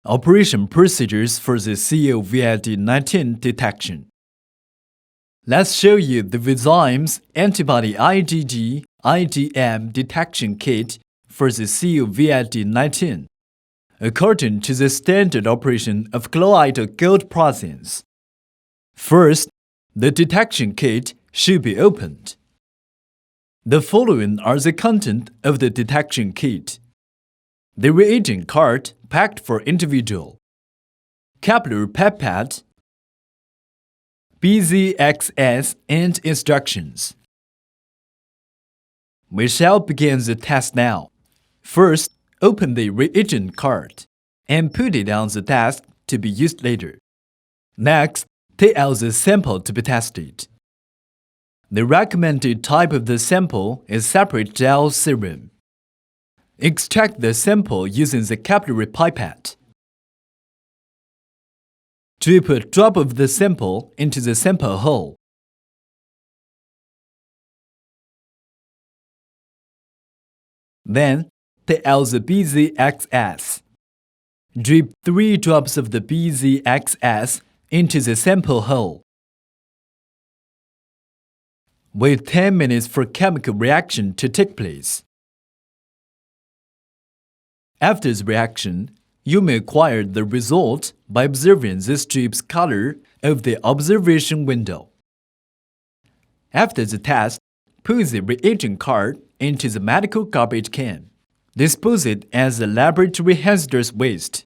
Operation procedures for the COVID-19 detection. Let's show you the Vazyme's antibody IgG/IgM detection kit for the COVID-19, according to the standard operation of colloidal gold process. First, the detection kit should be opened. The following are the content of the detection kit. The reagent cart packed for individual, capillary pipette, BZXS and instructions. We shall begin the test now. First, open the reagent cart and put it on the desk to be used later. Next, take out the sample to be tested. The recommended type of the sample is separate gel serum. Extract the sample using the capillary pipette. Drip a drop of the sample into the sample hole. Then, take out the BZXS. Drip 3 drops of the BZXS into the sample hole. Wait 10 minutes for chemical reaction to take place. After the reaction, you may acquire the result by observing the strip's color of the observation window. After the test, put the reagent cart into the medical garbage can. Dispose it as a laboratory hazardous waste.